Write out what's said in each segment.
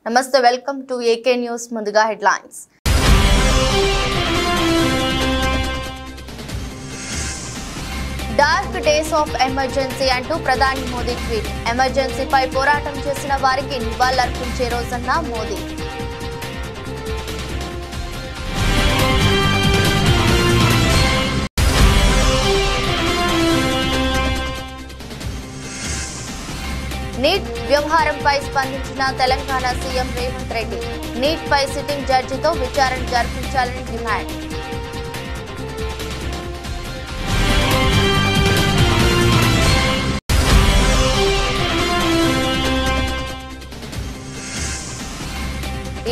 Namaste, welcome to AK News. Munduga headlines. Dark days of emergency అంటూ ప్రధాని Modi tweet. ఎమర్జెన్సీపై పోరాటం చేసిన వారికి నివాళులర్పించే రోజన్న మోదీ. నీట్ వ్యవహారంపై స్పందించిన తెలంగాణ సీఎం రేవంత్ రెడ్డి. నీట్ పై సిట్టింగ్ జడ్జితో విచారణ జరిపించాలని demand.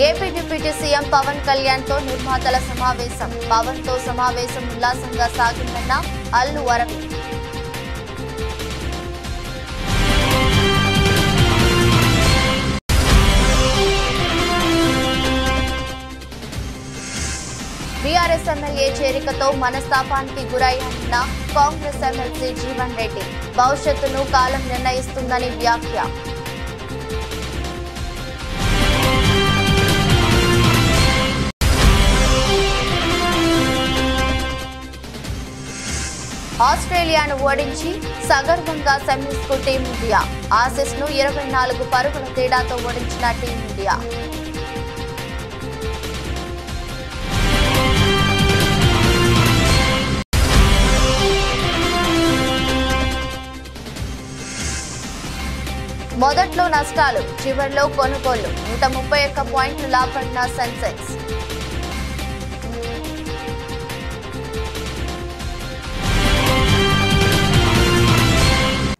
AP deputy CM Pavan Kalyan తో నిర్మాతల సమావేశం. పవన్ తో సమావేశం ఉల్లాసంగా సాగిందన్న అల్లు అరవింద్. బీఆర్ఎస్ ఎమ్మెల్యే చేరికతో మనస్తాపానికి గురయ్యారన్న కాంగ్రెస్ ఎమ్మెల్సీ జీవన్ రెడ్డి. భవిష్యత్తును కాలం నిర్ణయిస్తుందని వ్యాఖ్య. ఆస్ట్రేలియాను ఓడించి సగర్వంగా సెమీస్ కు టీమిండియా. ఆసీస్ ను 24 పరుగుల తేడాతో ఓడించిన టీమిండియా. మొదట్లో నష్టాలు, చివరిలో కొనుగోళ్లు. 131 పాయింట్లు లాభపడిన సెన్సెక్స్.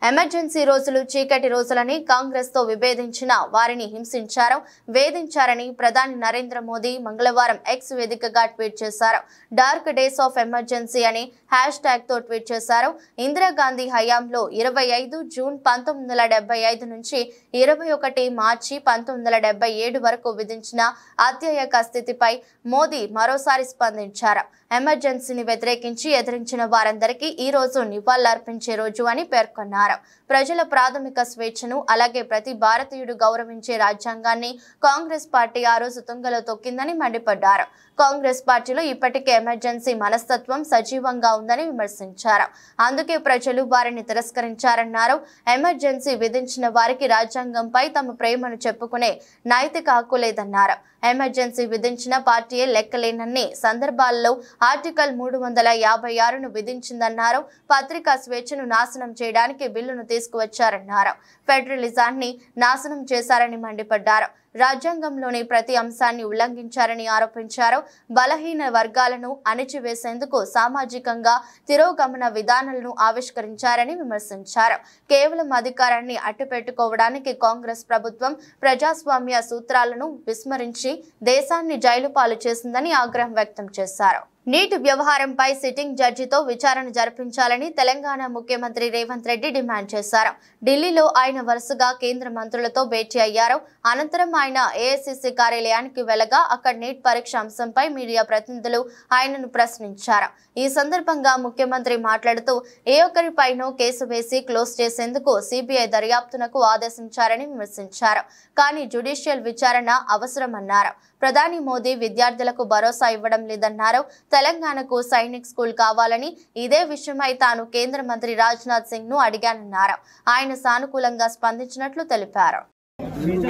ఎమర్జెన్సీ రోజులు చీకటి రోజులని కాంగ్రెస్ తో విభేదించిన వారిని హింసించారు, వేధించారని ప్రధాని నరేంద్ర మోదీ మంగళవారం ఎక్స్ వేదికగా ట్వీట్ చేశారు. డార్క్ డేస్ ఆఫ్ ఎమర్జెన్సీ అని హ్యాష్-ట్యాగ్ తో ట్వీట్ చేశారు. ఇందిరాగాంధీ హయాంలో 25 జూన్ 1975 నుంచి 21 మార్చి 1977 వరకు విధించిన అత్యయక స్థితిపై మోదీ మరోసారి స్పందించారు. ఎమర్జెన్సీని వ్యతిరేకించి ఎదిరించిన వారందరికీ ఈ రోజు నివాళులర్పించే రోజు అని పేర్కొన్నారు. ప్రజల ప్రాథమిక స్వేచ్ఛను అలాగే ప్రతి భారతీయుడు గౌరవించే రాజ్యాంగాన్ని కాంగ్రెస్ పార్టీ ఆ రోజు తుంగలో తొక్కిందని మండిపడ్డారు. కాంగ్రెస్ పార్టీలో ఇప్పటికే ఎమర్జెన్సీ మనస్తత్వం సజీవంగా ఉందని విమర్శించారు. అందుకే ప్రజలు వారిని తిరస్కరించారన్నారు. ఎమర్జెన్సీ విధించిన వారికి రాజ్యాంగంపై తమ ప్రేమను చెప్పుకునే నైతిక హక్కు లేదన్నారు. ఎమర్జెన్సీ విధించిన పార్టీయే లెక్కలేనన్ని సందర్భాల్లో ఆర్టికల్ 356ను విధించిందన్నారు. పత్రికా స్వేచ్ఛను నాశనం చేయడానికి బిల్లును తీసుకువచ్చారన్నారు. ఫెడరలిజాన్ని నాశనం చేశారని మండిపడ్డారు. రాజ్యాంగంలోని ప్రతి అంశాన్ని ఉల్లంఘించారని ఆరోపించారు. బలహీన వర్గాలను అణిచివేసేందుకు సామాజికంగా తిరోగమన విధానాలను ఆవిష్కరించారని విమర్శించారు. కేవలం అధికారాన్ని అట్టిపెట్టుకోవడానికి కాంగ్రెస్ ప్రభుత్వం ప్రజాస్వామ్య సూత్రాలను విస్మరించి దేశాన్ని జైలు పాలు చేసిందని ఆగ్రహం వ్యక్తం చేశారు. నీట్ వ్యవహారంపై సిట్టింగ్ జడ్జితో విచారణ జరిపించాలని తెలంగాణ ముఖ్యమంత్రి రేవంత్ రెడ్డి డిమాండ్ చేశారు. ఢిల్లీలో ఆయన వరుసగా కేంద్ర మంత్రులతో భేటీ అయ్యారు. అనంతరం ఆయన ఏఐసిసి కార్యాలయానికి వెళ్లగా అక్కడ నీట్ పరీక్ష అంశంపై మీడియా ప్రతినిధులు ఆయనను ప్రశ్నించారు. ఈ సందర్భంగా ముఖ్యమంత్రి మాట్లాడుతూ ఏ ఒక్కరిపైనో కేసు వేసి క్లోజ్ చేసేందుకు సిబిఐ దర్యాప్తునకు ఆదేశించారని విమర్శించారు. కానీ జ్యుడిషియల్ విచారణ అవసరమన్నారు. ప్రధాని మోదీ విద్యార్థులకు భరోసా ఇవ్వడం లేదన్నారు. తెలంగాణకు సైనిక్ స్కూల్ కావాలని ఇదే విషయమై తాను కేంద్ర మంత్రి రాజ్నాథ్ సింగ్ ను అడిగానన్నారు. ఆయన సానుకూలంగా స్పందించినట్లు తెలిపారు.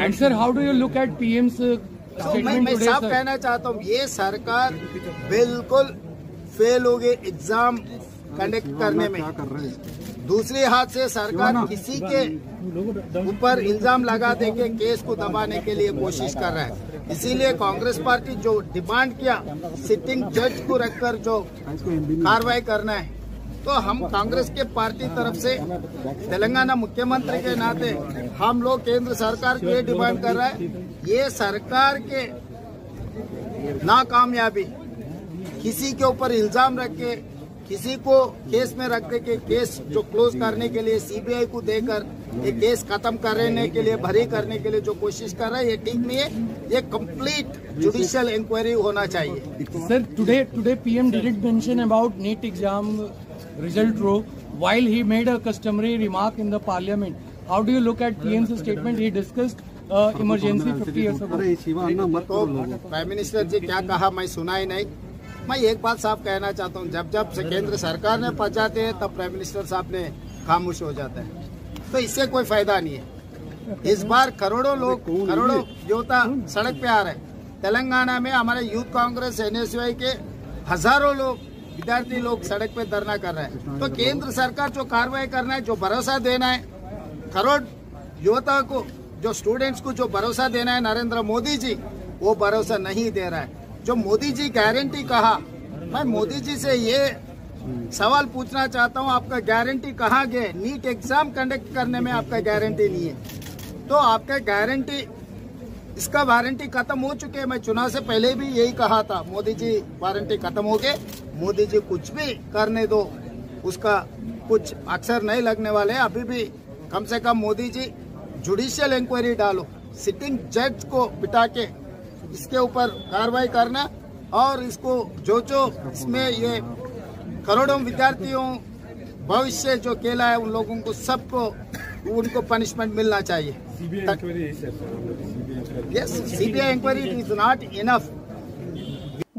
And sir, how do you look at PM's statement मैं today, साफ sir? कहना चाहता हूँ, ये सरकार बिल्कुल फेल हो गई एग्जाम कंडक्ट करने में। दूसरी हाथ से सरकार किसी के ऊपर इल्जाम लगा देके केस को दबाने के लिए कोशिश कर रहा है। इसीलिए कांग्रेस पार्टी जो डिमांड किया सिटिंग जज को रखकर जो कार्रवाई करना है, तो हम कांग्रेस के पार्टी तरफ से तेलंगाना मुख्यमंत्री के नाते हम लोग केंद्र सरकार को ये डिमांड कर रहा है, ये सरकार के नाकामयाबी किसी के ऊपर इल्जाम रख के किसी को केस में रख के केस जो क्लोज करने के लिए सीबीआई को देकर ये केस खत्म करने के लिए भरी करने के लिए जो कोशिश कर रहा है, ये ठीक नहीं है। ये कंप्लीट जुडिशियल इंक्वायरी होना चाहिए. Sir, today PM didn't mention about NEET exam result row while he made a customary remark in the parliament. How do you look at PM's statement? He discussed emergency 50 years ago. तो prime minister जी क्या कहा मैं सुना ही नहीं। मैं एक बात साफ कहना चाहता हूँ, जब जब केंद्र सरकार ने पहुंचाते हैं तब प्राइम मिनिस्टर साहब ने खामोश हो जाता है, तो इससे कोई फायदा नहीं है। इस बार करोड़ों युवता सड़क पे आ रहे हैं। तेलंगाना में हमारे यूथ कांग्रेस NSY के हजारों लोग विद्यार्थी लोग सड़क पे धरना कर रहे हैं। तो केंद्र सरकार जो कार्रवाई करना है, जो भरोसा देना है करोड़ युवता को, जो स्टूडेंट्स को जो भरोसा देना है नरेंद्र मोदी जी, वो भरोसा नहीं दे रहा है। जो मोदी जी गारंटी कहा, मैं मोदी जी से ये सवाल पूछना चाहता हूँ, आपका गारंटी कहाँ गए? नीट एग्जाम कंडक्ट करने में आपका गारंटी नहीं है, तो आपका गारंटी, इसका वारंटी खत्म हो चुके हैं। मैं चुनाव से पहले भी यही कहा था, मोदी जी वारंटी खत्म हो गए, मोदी जी कुछ भी करने दो, उसका कुछ अक्षर नहीं लगने वाले। अभी भी कम से कम मोदी जी जुडिशियल इंक्वायरी डालो, सिटिंग जज को बिठा के इसके ऊपर कार्रवाई करना, और इसको जो इसमें ये करोड़ों विद्यार्थियों भविष्य जो खेला है उन लोगों को सबको उनको पनिशमेंट मिलना चाहिए। Yes, CBI inquiry is not enough.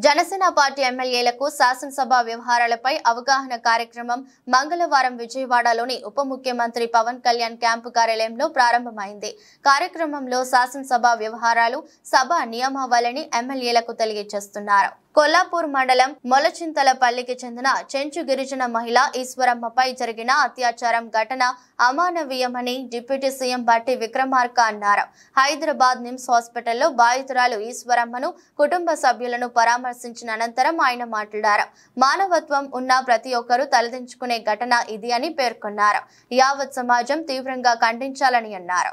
Janasena party ఎమ్మెల్యేలకు శాసనసభ వ్యవహారాలపై అవగాహన కార్యక్రమం మంగళవారం విజయవాడలోని ఉప ముఖ్యమంత్రి పవన్ కళ్యాణ్ క్యాంపు కార్యాలయంలో ప్రారంభమైంది. కార్యక్రమంలో శాసనసభ వ్యవహారాలు, సభ నియమావళిని ఎమ్మెల్యేలకు తెలియజేస్తున్నారు. కొల్లాపూర్ మండలం మొలచింతలపల్లికి చెందిన చెంచు గిరిజన మహిళ ఈశ్వరమ్మపై జరిగిన అత్యాచారం ఘటన అమానవీయమని డిప్యూటీ సీఎం బట్టి విక్రమార్క అన్నారు. హైదరాబాద్ నిమ్స్ హాస్పిటల్లో బాధితురాలు ఈశ్వరమ్మను కుటుంబ సభ్యులను పరామర్శించిన అనంతరం ఆయన మాట్లాడారు. మానవత్వం ఉన్న ప్రతి ఒక్కరూ తలదించుకునే ఘటన ఇది అని పేర్కొన్నారు. యావత్ సమాజం తీవ్రంగా ఖండించాలని అన్నారు.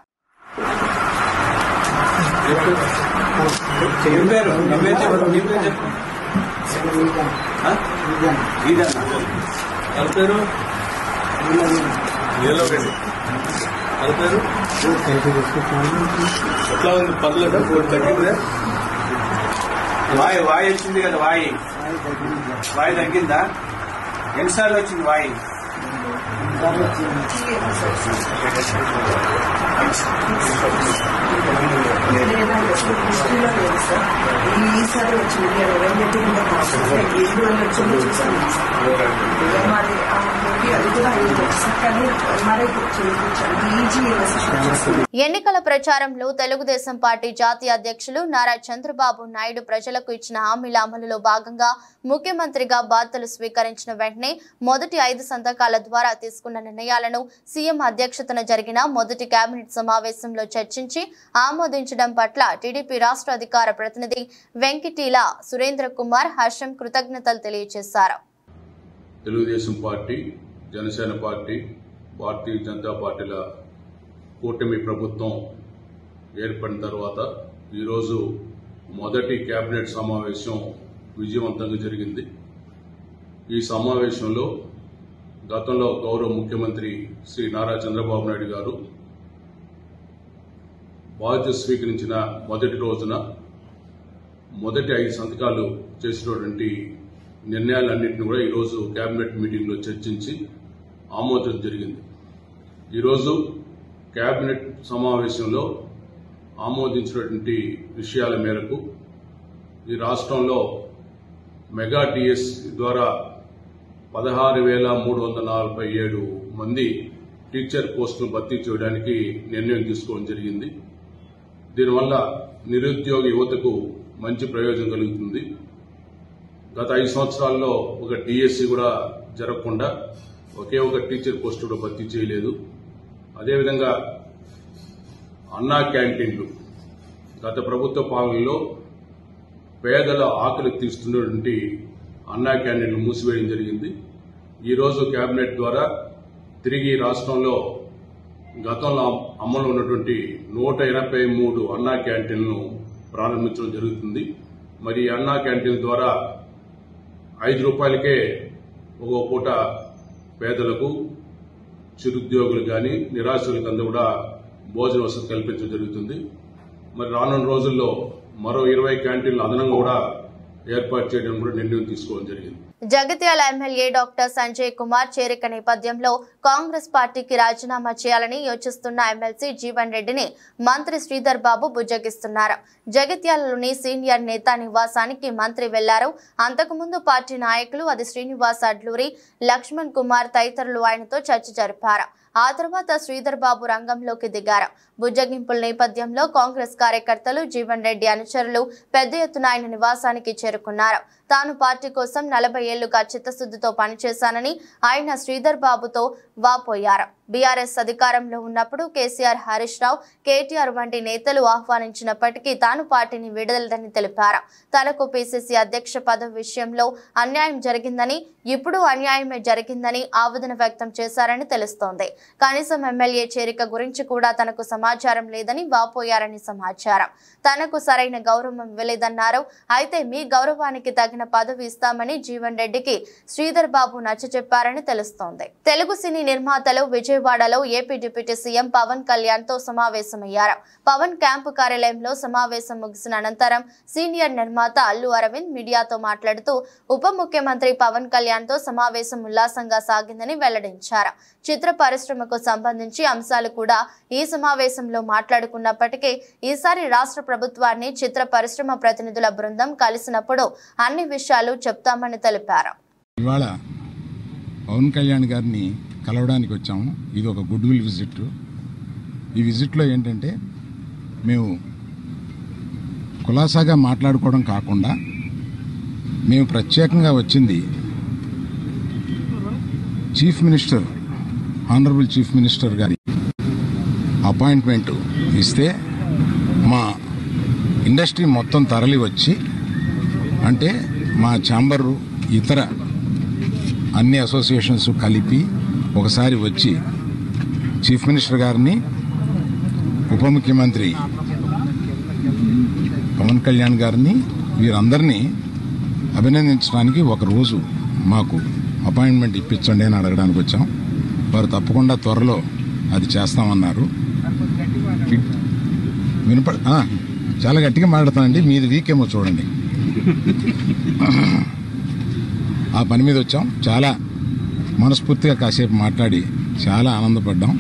పర్లేదా? తగ్గిందా? వాయి వచ్చింది కదా, వాయి తగ్గిందా? ఎన్నిసార్లు వచ్చింది వాయి? ఎన్నికల ప్రచారంలో తెలుగుదేశం పార్టీ జాతీయ అధ్యక్షులు నారా చంద్రబాబు నాయుడు ప్రజలకు ఇచ్చిన హామీల అమలులో భాగంగా ముఖ్యమంత్రిగా బాధ్యతలు స్వీకరించిన వెంటనే మొదటి 5 సంతకాల ద్వారా తీసుకున్న నిర్ణయాలను సీఎం అధ్యక్షతన జరిగిన మొదటి కేబినెట్ సమావేశంలో చర్చించి ఆమోదించడం పట్ల టీడీపీ రాష్ట్ర అధికార ప్రతినిధి వెంకటీల సురేంద్ర కుమార్ హర్షం కృతజ్ఞతలు తెలియజేశారు. తెలుగుదేశం పార్టీ, జనసేన పార్టీ, భారతీయ జనతా పార్టీల కూటమి ప్రభుత్వం ఏర్పడిన తర్వాత ఈరోజు మొదటి కేబినెట్ సమావేశం విజయవంతంగా జరిగింది. ఈ సమావేశంలో గతంలో గౌరవ ముఖ్యమంత్రి శ్రీ నారా చంద్రబాబు నాయుడు గారు బాధ్యత స్వీకరించిన మొదటి రోజున మొదటి 5 సంతకాలు చేసినటువంటి నిర్ణయాలన్నింటినీ కూడా ఈరోజు కేబినెట్ మీటింగ్లో చర్చించి ఆమోదం జరిగింది. ఈరోజు కేబినెట్ సమావేశంలో ఆమోదించినటువంటి విషయాల మేరకు ఈ రాష్ట్రంలో మెగా డిఎస్ ద్వారా 16,347 మంది టీచర్ పోస్టులను భర్తీ చేయడానికి నిర్ణయం తీసుకోవడం జరిగింది. దీనివల్ల నిరుద్యోగ యువతకు మంచి ప్రయోజనం కలుగుతుంది. గత 5 సంవత్సరాల్లో ఒక డిఎస్సి కూడా జరగకుండా ఒకే ఒక టీచర్ పోస్టు కూడా భర్తీ చేయలేదు. అదేవిధంగా అన్నా క్యాంటీన్లు గత ప్రభుత్వ పాలనలో పేదల ఆకలి తీస్తున్నటువంటి అన్నా క్యాంటీన్లు మూసివేయడం జరిగింది. ఈరోజు కేబినెట్ ద్వారా తిరిగి రాష్ట్రంలో గతంలో అమలు ఉన్నటువంటి 183 అన్నా క్యాంటీన్లను ప్రారంభించడం జరుగుతుంది. మరి అన్నా క్యాంటీన్ ద్వారా 5 రూపాయలకే ఒక పూట పేదలకు, చిరుద్యోగులు కానీ నిరాశ్రులకు అందరూ కూడా భోజన వసతి కల్పించడం జరుగుతుంది. మరి రానున్న రోజుల్లో మరో 20 క్యాంటీన్లు అదనంగా కూడా ఏర్పాటు చేయడం కూడా నిర్ణయం తీసుకోవడం జరిగింది. జగిత్యాల ఎమ్మెల్యే డాక్టర్ సంజయ్ కుమార్ చేరిక నేపథ్యంలో కాంగ్రెస్ పార్టీకి రాజీనామా చేయాలని యోచిస్తున్న ఎమ్మెల్సీ జీవన్ రెడ్డిని మంత్రి శ్రీధర్ బాబు బుజ్జగిస్తున్నారు. జగిత్యాలలోని సీనియర్ నేత నివాసానికి మంత్రి వెళ్లారు. అంతకుముందు పార్టీ నాయకులు అది శ్రీనివాస్ అడ్లూరి, లక్ష్మణ్ కుమార్ తదితరులు ఆయనతో చర్చ జరిపారు. ఆ తర్వాత శ్రీధర్ బాబు రంగంలోకి దిగారు. బుజ్జగింపుల నేపథ్యంలో కాంగ్రెస్ కార్యకర్తలు, జీవన్ రెడ్డి అనుచరులు పెద్ద ఎత్తున ఆయన నివాసానికి చేరుకున్నారు. తాను పార్టీ కోసం 40 ఏళ్లుగా చిత్తశుద్ధితో పనిచేశానని ఆయన శ్రీధర్ బాబుతో వాపోయారు. బీఆర్ఎస్ అధికారంలో ఉన్నప్పుడు కేసీఆర్, హరీష్ రావు, కేటీఆర్ వంటి నేతలు ఆహ్వానించినప్పటికీ తాను పార్టీని విడదలదని తెలిపారు. తనకు పీసీసీ అధ్యక్ష పదవి విషయంలో అన్యాయం జరిగిందని, ఇప్పుడు అన్యాయమే జరిగిందని ఆవేదన వ్యక్తం చేశారని తెలుస్తోంది. కనీసం ఎమ్మెల్యే చేరిక గురించి కూడా తనకు సమాచారం లేదని వాపోయారని సమాచారం. తనకు సరైన గౌరవం ఇవ్వలేదన్నారు. అయితే మీ గౌరవానికి తగిన పదవి ఇస్తామని జీవన్ రెడ్డికి శ్రీధర్ బాబు నచ్చచెప్పారని తెలుస్తోంది. తెలుగు సినీ నిర్మాతలు విజయవాడలో AP deputy CM Pavan Kalyan తో సమావేశమయ్యారు. పవన్ క్యాంపు కార్యాలయంలో సమావేశం ముగిసిన అనంతరం సీనియర్ నిర్మాత అల్లు అరవింద్ మీడియాతో మాట్లాడుతూ ఉప ముఖ్యమంత్రి పవన్ కళ్యాణ్ తో సమావేశం ఉల్లాసంగా సాగిందని వెల్లడించారు. చిత్ర పరిశ్రమకు సంబంధించి అంశాలు కూడా ఈ సమావేశంలో మాట్లాడుకున్నప్పటికీ ఈసారి రాష్ట్ర ప్రభుత్వాన్ని చిత్ర పరిశ్రమ ప్రతినిధుల బృందం కలిసినప్పుడు అన్ని విషయాలు చెప్తామని తెలిపారు. ఇవాళ పవన్ కళ్యాణ్ గారిని కలవడానికి వచ్చాము. ఇది ఒక గుడ్ విల్ విజిట్. ఈ విజిట్లో ఏంటంటే మేము కులాసాగా మాట్లాడుకోవడం కాకుండా మేము ప్రత్యేకంగా వచ్చింది chief minister, honourable chief minister గారి అపాయింట్మెంట్ ఇస్తే మా ఇండస్ట్రీ మొత్తం తరలి వచ్చి, అంటే మా ఛాంబరు ఇతర అన్ని అసోసియేషన్స్ కలిపి ఒకసారి వచ్చి చీఫ్ మినిస్టర్ గారిని, ఉప ముఖ్యమంత్రి పవన్ కళ్యాణ్ గారిని, వీరందరినీ అభినందించడానికి ఒకరోజు మాకు అపాయింట్మెంట్ ఇప్పించండి అని అడగడానికి వచ్చాం. వారు తప్పకుండా త్వరలో అది చేస్తామన్నారు. చాలా గట్టిగా మాట్లాడతానండి, మీది వీకేమో చూడండి. ఆ పని మీద వచ్చాం. చాలా మనస్ఫూర్తిగా కాసేపు మాట్లాడి చాలా ఆనందపడ్డాం.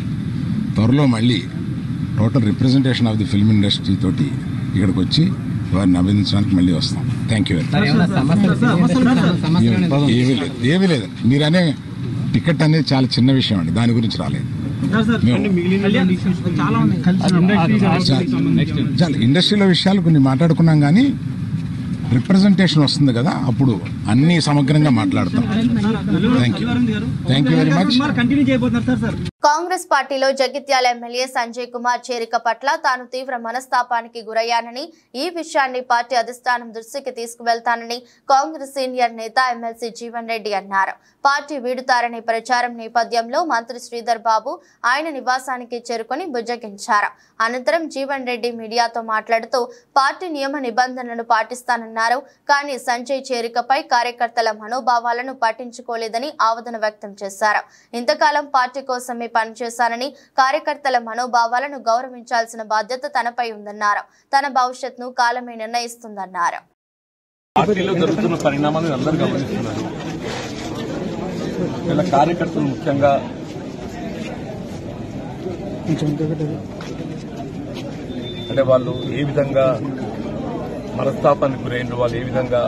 త్వరలో మళ్ళీ total representation of the film industry తోటి ఇక్కడికి వచ్చి వారిని అభినందించడానికి మళ్ళీ వస్తాం. Thank you. ఏమీ లేదు. మీరనే టికెట్ అనేది చాలా చిన్న విషయం అండి, దాని గురించి రాలేదు. ఇండస్ట్రీలో విషయాలు కొన్ని మాట్లాడుకున్నాం, కానీ రిప్రజెంటేషన్ వస్తుంది కదా, అప్పుడు అన్ని సమగ్రంగా మాట్లాడతాం. Thank you very much. Congress పార్టీలో జగిత్యాల ఎమ్మెల్యే సంజయ్ కుమార్ చేరిక పట్ల తాను తీవ్ర మనస్తాపానికి గురయ్యానని, ఈ విషయాన్ని పార్టీ అధిష్టానం దృష్టికి తీసుకువెళ్తానని కాంగ్రెస్ సీనియర్ నేత ఎమ్మెల్సీ జీవన్ రెడ్డి అన్నారు. పార్టీ వీడుతారనే ప్రచారం నేపథ్యంలో మంత్రి శ్రీధర్ బాబు ఆయన నివాసానికి చేరుకుని బుజ్జగించారు. అనంతరం జీవన్ రెడ్డి మీడియాతో మాట్లాడుతూ పార్టీ నియమ నిబంధనలను పాటిస్తానన్నారు. కానీ సంజయ్ చేరికపై కార్యకర్తల మనోభావాలను పట్టించుకోలేదని ఆవేదన వ్యక్తం చేశారు. ఇంతకాలం పార్టీ కోసమే పనిచేశానని, కార్యకర్తల మనోభావాలను గౌరవించాల్సిన బాధ్యత తనపై ఉందన్నారు. తన భవిష్యత్తును కాలమే నిర్ణయిస్తుందన్నారు. పార్టీలో జరుగుతున్న పరిణామాలను అందరూ గమనిస్తున్నారు. ఇలా కార్యకర్తలు ముఖ్యంగా అంటే వాళ్ళు ఏ విధంగా మనస్తాపానికి గురైండ్రు, వాళ్ళు ఏ విధంగా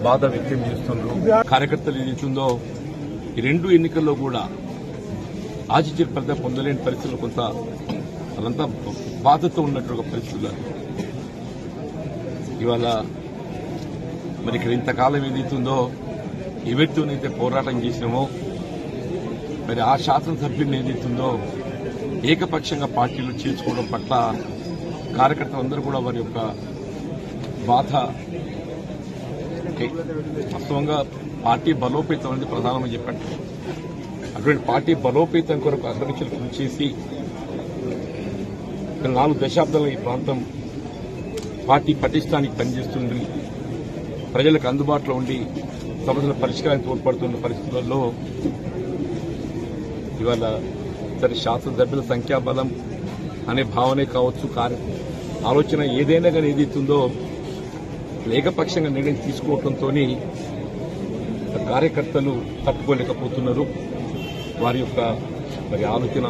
బాధ వ్యక్తం చేస్తుండ్రు, కార్యకర్తలు ఏదైతుందో ఈ రెండు ఎన్నికల్లో కూడా ఆశించిన ఫలితం పొందలేని పరిస్థితులు, కొంత వాళ్ళంతా బాధతో ఉన్నట్టు పరిస్థితులు. ఇవాళ మరి ఇక్కడ ఇంతకాలం ఏదైతుందో ఎవరితోనైతే పోరాటం చేసినామో మరి ఆ శాసనసభ్యుడిని ఏదైతుందో ఏకపక్షంగా పార్టీలో చేర్చుకోవడం పట్ల కార్యకర్తలందరూ కూడా వారి యొక్క బాధ, వాస్తవంగా పార్టీ బలోపేతం అనేది ప్రధానమని చెప్పండి. అటువంటి పార్టీ బలోపేతం కొరకు అగ్రనిచలు కృషి చేసి 4 దశాబ్దాల ఈ ప్రాంతం పార్టీ పటిష్టానికి పనిచేస్తుంది, ప్రజలకు అందుబాటులో ఉండి సమస్యల పరిష్కారానికి తోడ్పడుతున్న పరిస్థితులలో ఇవాళ సరే శాసనసభ్యుల సంఖ్యాబలం అనే భావనే కావచ్చు, ఆలోచన ఏదైనా కానీ ఏదైతుందో ఏకపక్షంగా నిర్ణయం తీసుకోవడంతో కార్యకర్తలు తట్టుకోలేకపోతున్నారు. వారి యొక్క మరి ఆలోచన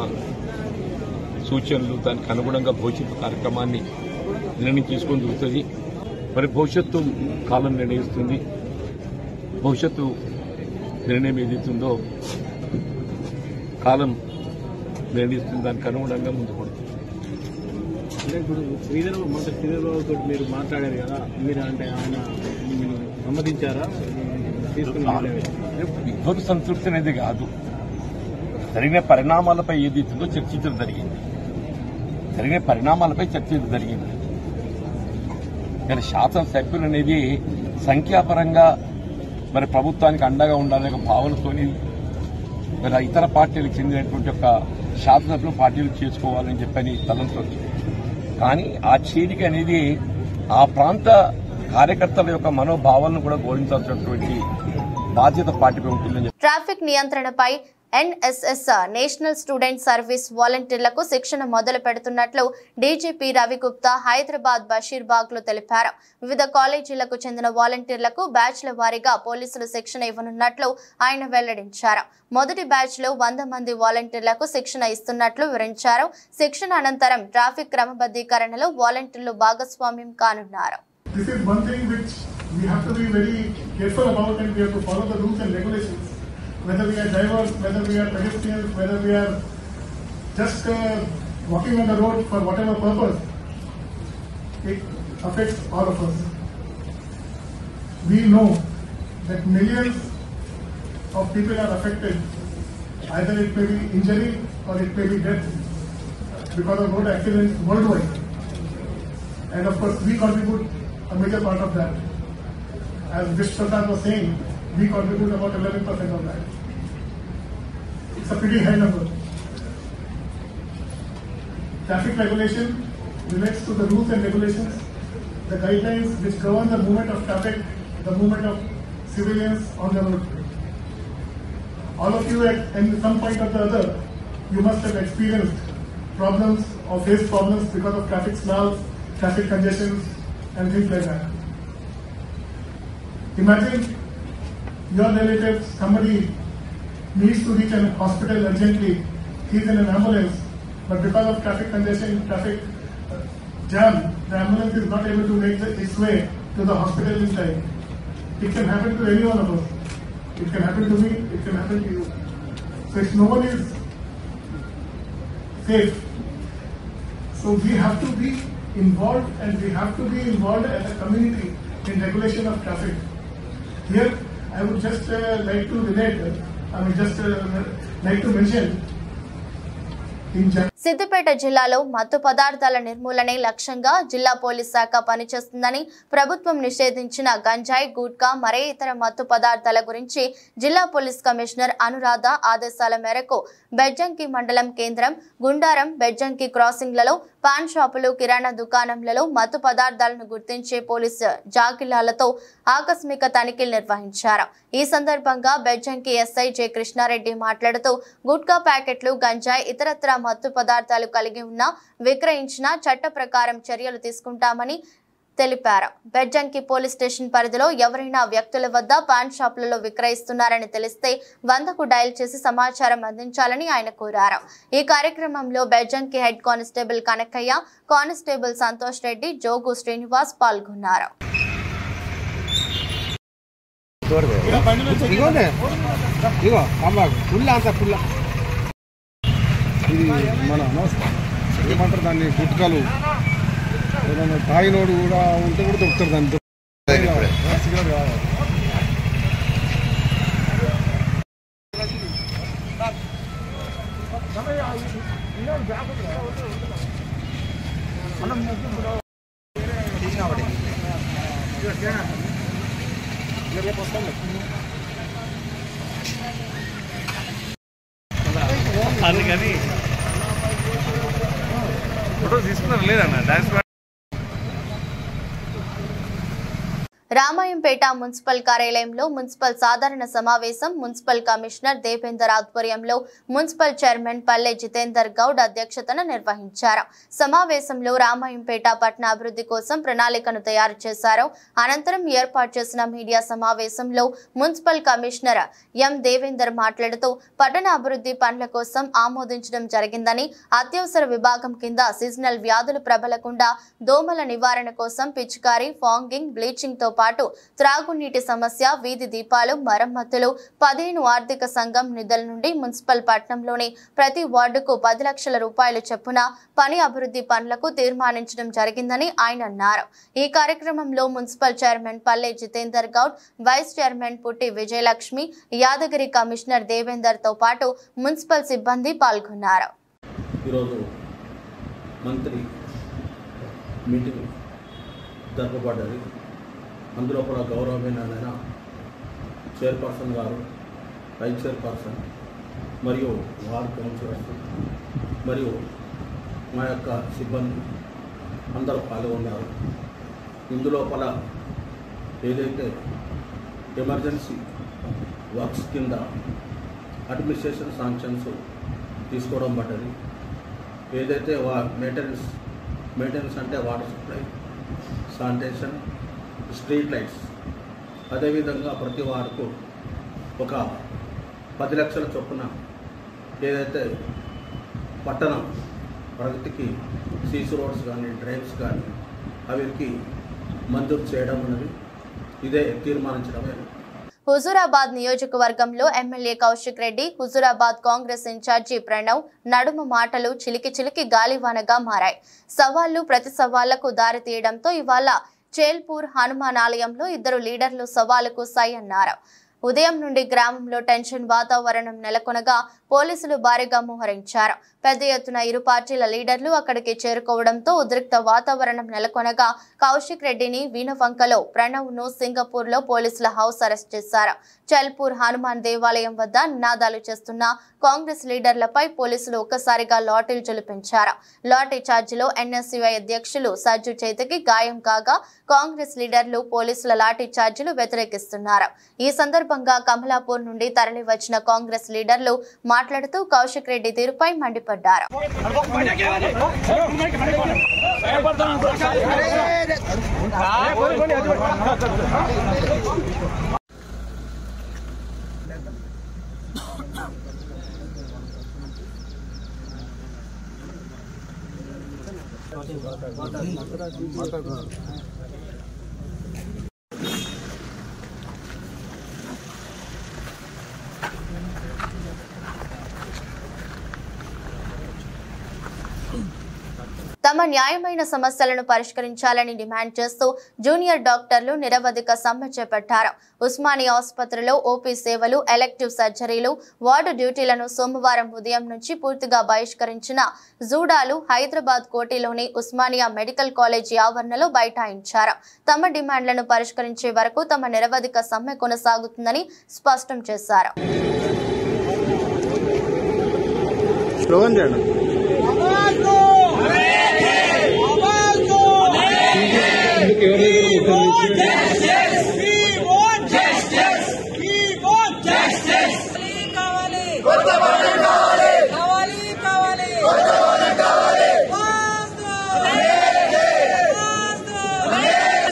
సూచనలు దానికి అనుగుణంగా భవిష్యత్తు కార్యక్రమాన్ని నిర్ణయం తీసుకొని జరుగుతుంది. మరి భవిష్యత్తు కాలం నిర్ణయిస్తుంది. భవిష్యత్తు నిర్ణయం ఏదైతుందో కాలం నిర్ణయిస్తుంది, దానికి అనుగుణంగా ముందు పడుతుంది. అంటే ఇప్పుడు శ్రీధర్ మంత్రి శ్రీధర్బాబుతో మీరు మాట్లాడారు కదా, మీరు అంటే ఆయన సమ్మతించారా? విద్వత్ సంతృప్తి అనేది కాదు, జరిగిన పరిణామాలపై ఏదైతుందో చర్చించడం జరిగింది. జరిగిన పరిణామాలపై చర్చించడం జరిగింది. కానీ శాసనసభ్యులు అనేది సంఖ్యాపరంగా మరి ప్రభుత్వానికి అండగా ఉండాలనే భావనతోని మరి ఇతర పార్టీలకు చెందినటువంటి ఒక శాసనసభ్యులు పార్టీలు చేసుకోవాలని చెప్పని తలంతొచ్చు. కానీ ఆ చేరిక అనేది ఆ ప్రాంత కార్యకర్తల యొక్క మనోభావాలను కూడా గౌరవించాల్సినటువంటి బాధ్యత పార్టీపై ఉంటుందని. ట్రాఫిక్ నియంత్రణపై ఎన్ఎస్ఎస్ నేషనల్ స్టూడెంట్ సర్వీస్ వాలంటీర్లకు శిక్షణ మొదలు పెడుతున్నట్లు డీజీపీ రవిగుప్తా హైదరాబాద్ బషీర్బాగ్ లో తెలిపారు. వివిధ కాలేజీలకు చెందిన వాలంటీర్లకు బ్యాచ్ల వారీగా పోలీసులు శిక్షణ ఇవ్వనున్నట్లు ఆయన వెల్లడించారు. మొదటి బ్యాచ్ లో 100 మంది వాలంటీర్లకు శిక్షణ ఇస్తున్నట్లు వివరించారు. శిక్షణ అనంతరం ట్రాఫిక్ క్రమబద్ధీకరణలో వాలంటీర్లు భాగస్వామ్యం కానున్నారు. This is one thing which we have to be very careful about, and we have to follow the rules and regulations. Whether we are drivers, whether we are pedestrians, whether we are just walking on the road for whatever purpose, it affects all of us. We know that millions of people are affected. Either it may be injury or it may be death because of road accidents worldwide. And of course, we contribute a major part of that. As Vishwakarma was saying, we contribute about 11% of that. It's a pretty high number. Traffic regulation relates to the rules and regulations, the guidelines which govern the movement of traffic, the movement of civilians on the road. All of you at some point or the other, you must have experienced problems or faced problems because of traffic snarls, traffic congestions and things like that. Imagine your relative, somebody needs to reach a hospital urgently, he's in an ambulance, but because of traffic congestion, traffic jam, the ambulance is not able to make its way to the hospital in time. It can happen to any one of us. It can happen to me, it can happen to you. So if no one is safe, so we have to be involved, and we have to be involved as a community in regulation of traffic. Here, I would just like to relate, like to mention in Siddipet జిల్లాలో మత్తు పదార్థాల నిర్మూలనే లక్ష్యంగా జిల్లా police శాఖ పనిచేస్తుందని, ప్రభుత్వం నిషేధించిన గంజాయి, గుట్కా, మరే ఇతర మత్తు పదార్థాల గురించి జిల్లా పోలీస్ కమిషనర్ అనురాధ ఆదేశాల మేరకు బెజ్జంకి మండలం కేంద్రం, గుండారం, బెజ్జంకి క్రాసింగ్లలో, పాన్ షాపులు, కిరాణా దుకాణంలలో మత్తు పదార్థాలను గుర్తించే పోలీసు జాగిలాలతో ఆకస్మిక తనిఖీలు నిర్వహించారు. ఈ సందర్భంగా బెజ్జంకి ఎస్ఐ జె కృష్ణారెడ్డి మాట్లాడుతూ గుట్కా ప్యాకెట్లు, గంజాయి, ఇతరత్ర మత్తు పదార్థాలు కలిగి ఉన్న విక్రయించిన చట్ట ప్రకారం చర్యలు తీసుకుంటామని తెలిపారు. బెజ్జంకి పోలీస్ స్టేషన్ పరిధిలో ఎవరైనా వ్యక్తుల వద్ద పాన్ షాపులలో విక్రయిస్తున్నారని తెలిస్తే 100కు డయల్ చేసి సమాచారం అందించాలని ఆయన కోరారు. ఈ కార్యక్రమంలో Bejjanki head constable Kanakayya, constable Santosh Reddy, Jogu Srinivas పాల్గొన్నారు. ఇది మన ఏమంటారు దాన్ని గుట్కాలు, ఏదైనా తాగినోడు కూడా ఉంటే కూడా దొరుకుతారు దాన్ని. అందుకని ఫోటో తీసుకున్నారు లేదన్న డాన్స్. రామాయంపేట మున్సిపల్ కార్యాలయంలో మున్సిపల్ సాధారణ సమావేశం మున్సిపల్ కమిషనర్ దేవేందర్ ఆధ్వర్యంలో మున్సిపల్ చైర్మన్ పల్లె జితేందర్ గౌడ్ అధ్యక్షతన నిర్వహించారు. సమావేశంలో రామాయంపేట పట్టణ అభివృద్ధి కోసం ప్రణాళికను తయారు చేశారు. అనంతరం ఏర్పాటు చేసిన మీడియా సమావేశంలో మున్సిపల్ కమిషనర్ ఎం దేవేందర్ మాట్లాడుతూ పట్టణ అభివృద్ధి పనుల కోసం ఆమోదించడం జరిగిందని, అత్యవసర విభాగం కింద సీజనల్ వ్యాధులు ప్రబలకుండా దోమల నివారణ కోసం పిచికారీ, ఫాంగింగ్, బ్లీచింగ్ తో పాటు త్రాగునీటి సమస్య, వీధి దీపాలు మరమ్మతులు, 15 ఆర్థిక సంఘం నిధుల నుండి మున్సిపల్ పట్టణంలోని ప్రతి వార్డుకు 10 లక్షల రూపాయలు చొప్పున పని అభివృద్ధి పనులకు తీర్మానించడం జరిగిందని ఆయన అన్నారు. ఈ కార్యక్రమంలో మున్సిపల్ చైర్మన్ పల్లె జితేందర్ గౌడ్, వైస్ చైర్మన్ పుట్టి విజయలక్ష్మి, యాదగిరి కమిషనర్ దేవేందర్ తో పాటు మున్సిపల్ సిబ్బంది పాల్గొన్నారు. ఈరోజు మంత్రి మీటింగ్ జరపబడ్డది. అందులో కూడా గౌరవమైన చైర్పర్సన్ గారు, వైస్ చైర్పర్సన్ మరియు వార్డ్ కౌన్సిలర్స్ మరియు మా యొక్క సిబ్బంది అందరూ పాల్గొన్నారు. ఇందులోపల ఏదైతే ఎమర్జెన్సీ వర్క్స్ కింద అడ్మినిస్ట్రేషన్ శాంక్షన్స్ తీసుకోవడం పడ్డది. ఏదైతే మెయింటెనెన్స్ అంటే water supply, sanitation, street lights, అదేవిధంగా ప్రతి వార్డుకు ఒక 10 లక్షల చొప్పున ఏదైతే పట్టణం ప్రగతికి సీసీ రోడ్స్ కానీ డ్రైవ్స్ కానీ అవికి మంజూరు చేయడం అనేది ఇదే తీర్మానించడమే. హుజూరాబాద్ నియోజకవర్గంలో ఎమ్మెల్యే కౌశిక్ రెడ్డి, హుజూరాబాద్ కాంగ్రెస్ ఇన్ఛార్జి ప్రణవ్ నడుమ మాటలు చిలికి గాలివానగా మారాయి. సవాళ్లు ప్రతి సవాళ్లకు దారి తీయడంతో ఇవాళ చేల్పూర్ హనుమాన్ ఆలయంలో ఇద్దరు లీడర్లు సవాలుకు సై అన్నారు. ఉదయం నుండి గ్రామంలో టెన్షన్ వాతావరణం నెలకొనగా పోలీసులు భారీగా మోహరించారు. పెద్ద ఎత్తున ఇరు పార్టీల లీడర్లు అక్కడికి చేరుకోవడంతో ఉద్రిక్త వాతావరణం నెలకొనగా కౌశిక్ రెడ్డిని వీణవంకలో, ప్రణవ్ ను సింగపూర్ లో పోలీసుల హౌస్ అరెస్ట్ చేశారు. చల్పూర్ హనుమాన్ దేవాలయం వద్ద నినాదాలు చేస్తున్న కాంగ్రెస్ లీడర్లపై పోలీసులు ఒక్కసారిగా లాఠీలు జలిపించారు. లాఠీ చార్జిలో ఎన్ఎస్యుఐ అధ్యక్షులు సజ్జు చేతికి గాయం కాగా కాంగ్రెస్ లీడర్లు పోలీసుల లాఠీ చార్జీలు వ్యతిరేకిస్తున్నారు. ఈ సందర్భంగా కమలాపూర్ నుండి తరలి వచ్చిన కాంగ్రెస్ లీడర్లు మాట్లాడుతూ కౌశిక్ రెడ్డి తీరుపై మండిపడ్డారు. తమ న్యాయమైన సమస్యలను పరిష్కరించాలని డిమాండ్ చేస్తూ జూనియర్ డాక్టర్లు నిరవధిక సమ్మె చేపట్టారు. ఉస్మానియా ఆసుపత్రిలో ఓపీ సేవలు, ఎలెక్టివ్ సర్జరీలు, వార్డు డ్యూటీలను సోమవారం ఉదయం నుంచి పూర్తిగా బహిష్కరించిన జూడాలు హైదరాబాద్ కోటిలోని ఉస్మానియా మెడికల్ కాలేజీ ఆవరణలో బైఠాయించారు. తమ డిమాండ్లను పరిష్కరించే వరకు తమ నిరవధిక సమ్మె కొనసాగుతుందని స్పష్టం చేశారు.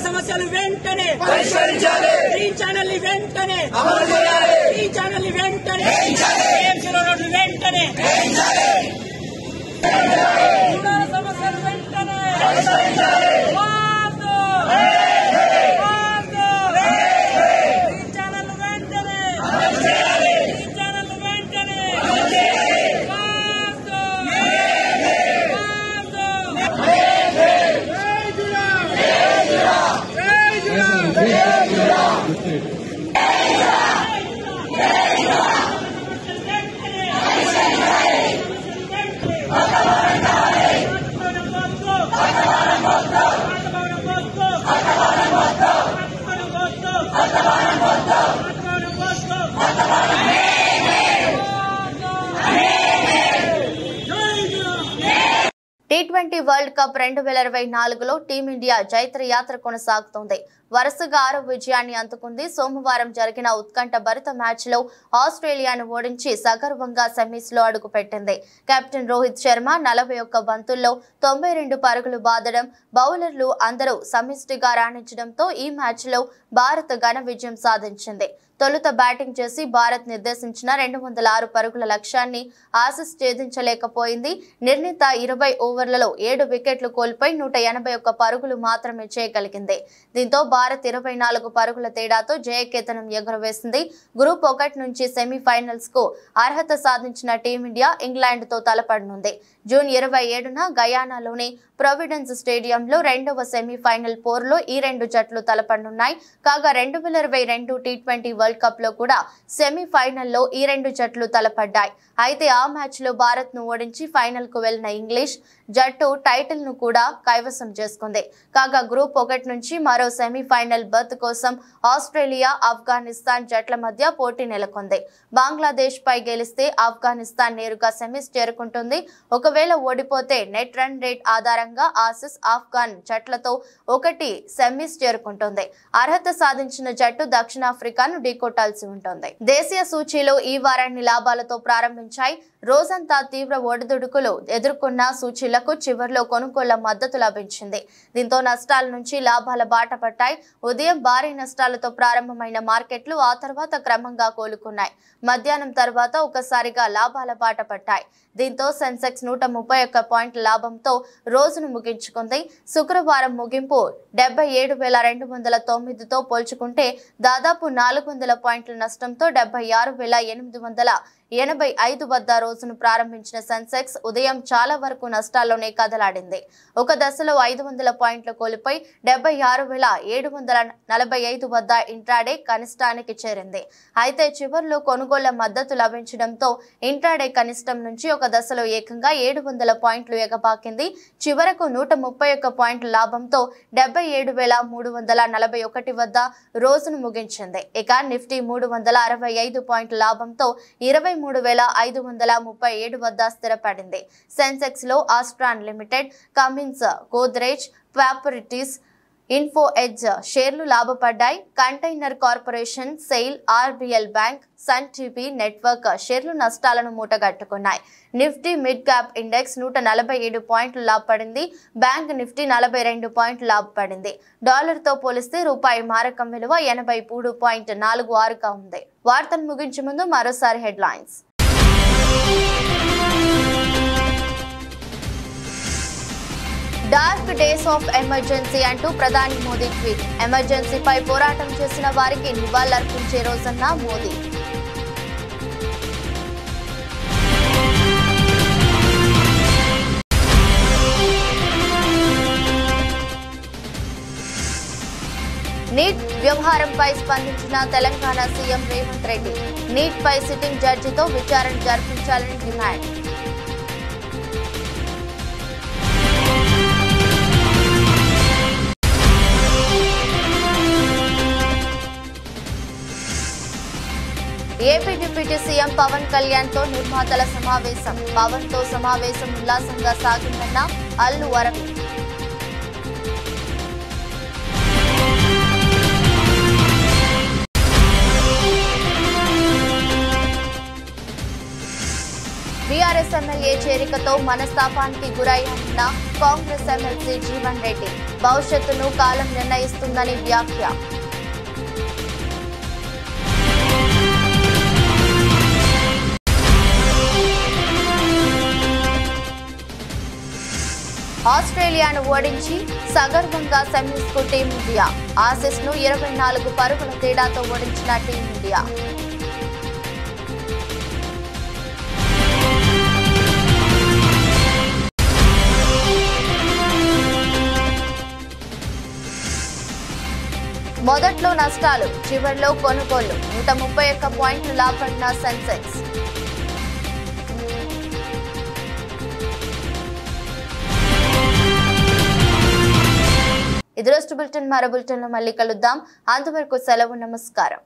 సమస్యలు వెంటనే ఛానల్ వెంటనే ఛానల్ వెంటనే వెంటనే సమస్యలు వెంటనే వరల్డ్ కప్ 2024లో టీమిండియా జైత్రయాత్ర కొనసాగుతోంది. వరుసగా 6వ విజయాన్ని అందుకుంది. సోమవారం జరిగిన ఉత్కంఠ భరిత మ్యాచ్లో ఆస్ట్రేలియాను ఓడించి సగర్వంగా సెమీస్లో అడుగుపెట్టింది. కెప్టెన్ రోహిత్ శర్మ 41 బంతుల్లో 92 పరుగులు బాదడం, బౌలర్లు అందరూ సమిష్టిగా రాణించడంతో ఈ మ్యాచ్లో భారత్ ఘన విజయం సాధించింది. తొలుత బ్యాటింగ్ చేసి భారత్ నిర్దేశించిన 206 పరుగుల లక్ష్యాన్ని ఆసీస్ ఛేదించలేకపోయింది. నిర్ణీత 20 ఓవర్లలో 7 వికెట్లు కోల్పోయి 181 పరుగులు మాత్రమే చేయగలిగింది. దీంతో భారత్ 24 పరుగుల తేడాతో జయకేతనం ఎగురవేసింది. గ్రూప్ 1 నుంచి సెమీఫైనల్స్ కు అర్హత సాధించిన టీమిండియా ఇంగ్లాండ్ తో తలపడనుంది. జూన్ 27న గయానాలోని ప్రొవిడెన్స్ స్టేడియంలో 2వ సెమీఫైనల్ పోరులో ఈ రెండు జట్లు తలపడనున్నాయి. కాగా 2022 టీ20 వరల్డ్ కప్ లో కూడా సెమీఫైనల్లో ఈ రెండు జట్లు తలపడ్డాయి. అయితే ఆ మ్యాచ్ లో భారత్ ను ఓడించి ఫైనల్ కు వెళ్లిన ఇంగ్లీష్ జట్టు టైటిల్ ను కూడా కైవసం చేసుకుంది. కాగా గ్రూప్ 1 నుంచి మరో సెమీఫైనల్ బర్త్ కోసం ఆస్ట్రేలియా, ఆఫ్ఘనిస్తాన్ జట్ల మధ్య పోటీ నెలకొంది. బంగ్లాదేశ్ పై గెలిస్తే ఆఫ్ఘనిస్తాన్ నేరుగా సెమీస్ చేరుకుంటుంది. ఒకవేళ ఓడిపోతే నెట్ రన్ రేట్ ఆధారంగా ఆసీస్, ఆఫ్ఘాన్ జట్లతో ఒకటి సెమీస్ చేరుకుంటుంది. అర్హత సాధించిన జట్టు దక్షిణాఫ్రికాను ఢీకొట్టాల్సి ఉంటుంది. దేశీయ సూచీలో ఈ వారాన్ని లాభాలతో ప్రారంభించాయి. రోజంతా తీవ్ర ఒడిదుడుకులు ఎదుర్కొన్న సూచీలకు చివర్లో కొనుగోళ్ల మద్దతు లభించింది. దీంతో నష్టాల నుంచి లాభాల బాట పట్టాయి. ఉదయం భారీ నష్టాలతో ప్రారంభమైన మార్కెట్లు ఆ తర్వాత క్రమంగా కోలుకున్నాయి. మధ్యాహ్నం తర్వాత ఒకసారిగా లాభాల బాట పట్టాయి. దీంతో సెన్సెక్స్ 131 పాయింట్ల లాభంతో రోజును ముగించుకుంది. శుక్రవారం ముగింపు 77,209తో పోల్చుకుంటే దాదాపు 400 పాయింట్ల నష్టంతో 76,885 వద్ద రోజును ప్రారంభించిన సెన్సెక్స్ ఉదయం చాలా వరకు నష్టాల్లోనే కదలాడింది. ఒక దశలో 500 పాయింట్లు కోల్పోయి 76,745 వద్ద ఇంట్రాడే కనిష్టానికి చేరింది. అయితే చివర్లో కొనుగోళ్ల మద్దతు లభించడంతో ఇంట్రాడే కనిష్టం నుంచి ఒక దశలో ఏకంగా 700 పాయింట్లు ఎగబాకింది. చివరకు 131 పాయింట్ల లాభంతో 77,341 వద్ద రోజును ముగించింది. ఇక నిఫ్టీ 365 పాయింట్ల లాభంతో 23,537 వద్ద స్థిరపడింది. సెన్సెక్స్ లో Astral Limited, Cummins, Godrej, Properties, Info Edge షేర్లు లాభపడ్డాయి. Container Corporation, SAIL, RBL Bank, Sun TV Network షేర్లు నష్టాలను మూటగట్టుకున్నాయి. నిఫ్టీ మిడ్ క్యాప్ ఇండెక్స్ 147 పాయింట్లు లాభపడింది. బ్యాంక్ నిఫ్టీ 42 పాయింట్లు లాభపడింది. డాలర్తో పోలిస్తే రూపాయి మారకం విలువ 83.46గా ఉంది. వార్తను ముగించే ముందు మరోసారి headlines. Dark days of emergency అంటూ ప్రధాని మోదీ ట్వీట్. ఎమర్జెన్సీపై పోరాటం చేసిన వారికి నివాళులర్పించే రోజన్న మోదీ. నీట్ వ్యవహారంపై స్పందించిన తెలంగాణ సీఎం రేవంత్ రెడ్డి. నీట్ పై సిట్టింగ్ జడ్జితో విచారణ జరిపించాలని demand. AP deputy CM Pavan Kalyan తో నిర్మాతల సమావేశం. పవన్ తో సమావేశం ఉల్లాసంగా సాగిందన్న అల్లు అరవింద్. బీఆర్ఎస్ ఎమ్మెల్యే చేరికతో మనస్తాపానికి గురయ్యాన్న కాంగ్రెస్ ఎమ్మెల్సీ జీవన్ రెడ్డి. భవిష్యత్తును కాలం నిర్ణయిస్తుందని వ్యాఖ్య. ఆస్ట్రేలియాను ఓడించి సగర్వంగా సెమీస్ కు టీమిండియా. ఆసీస్ ను 24 పరుగుల తేడాతో ఓడించిన టీమిండియా. మొదట్లో నష్టాలు, చివర్లో కొనుగోళ్లు. 131 పాయింట్లు లాభపడిన సెన్సెక్స్. ఇది రోజు బులెటిన్. మరో బులెటిన్ లో మళ్ళీ కలుద్దాం. అంతవరకు సెలవు. నమస్కారం.